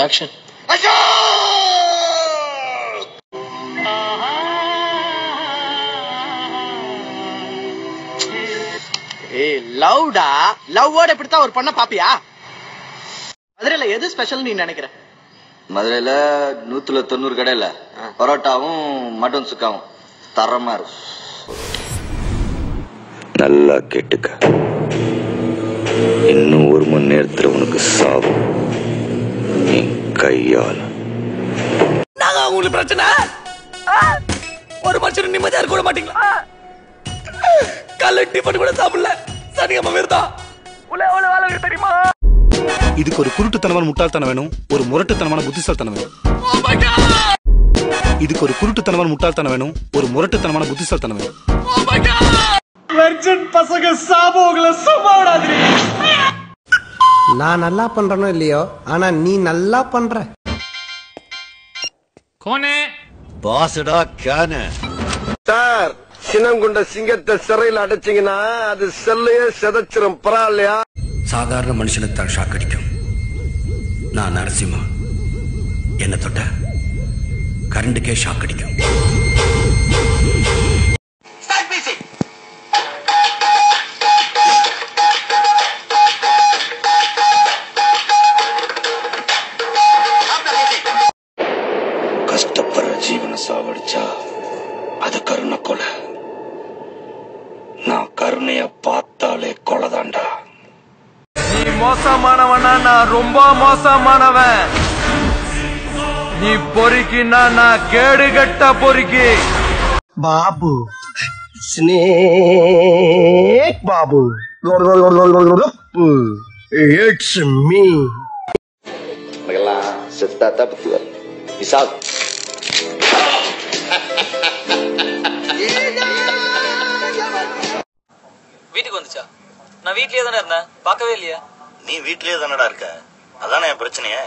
Action. ஏய் லவ்டா, லவ்வோட இப்படித்தான் ஒரு பொண்ண பாப்பியா? மதுரையில எது ஸ்பெஷல் நீ நினைக்கிற? மதுரையில 190 கடையில பரோட்டாவும் மட்டன் சுக்காவும் தரமா இருக்கும். நல்லா கேட்டுக்க, இன்னும் 1 மணி நேரத்துல உனக்கு சாவு நீ கையால. நாங்க உங்களுக்கு பிரச்சனை ஒரு மனுஷன் நிம்மதியா இருக்க மாட்டீங்களா? காலை டிஃபன் கூட சாப்பிடல, சனியம்மா விருதா உள்ள தெரியுமா? இதுக்கு ஒரு குருட்டுத்தனமான முட்டாள்தனம் வேணும், ஒரு முரட்டுத்தனமான புத்திசாலித்தனம் வேணும். இதுக்கு ஒரு குருட்டுத்தனமான முட்டாள்தனம் வேணும், ஒரு முரட்டுத்தனமான புத்திசாலித்தனம் வேணும். வெர்ஜன் பசங்க சாபோகளை சும்மா விடாதீங்க. நான் நல்லா பண்றனோ இல்லையோ, ஆனா நீ நல்லா பண்ற. கோனே பாசுடா கேன சார், சினங்குண்ட சிங்கத்தை சிறையில் அடைச்சிங்கன்னா அது செல்லையே செதச்சிரும். பரவாயில்லையா? சாதாரண மனுஷனுக்கு தான் ஷாக் அடிக்கும். நான் நரசிம்மா, என்ன தொட்ட கரண்டுக்கே ஷாக் அடிக்கும். கஷ்டப்படுற ஜீவனை சாவடிச்சா அது கருணை கொலை. நான் கருணைய பார்த்தாலே கொலைதாண்டா. நீ மோசமானவனா? நான் ரொம்ப மோசமானவன். நீ பொறுக்கினா நான் கேடுகட்ட பொறுக்கி. Babu snake Babu, it's me. எனக்கெல்லாம் செத்தாத்தா பத்தி வரும். விசால் வீட்டுக்கு வந்துச்சா? நான் வீட்லயே தானே இருந்தேன், பார்க்கவே இல்லையா? நீ வீட்லயே தானடா இருக்க, அதானே என் பிரச்சனையே.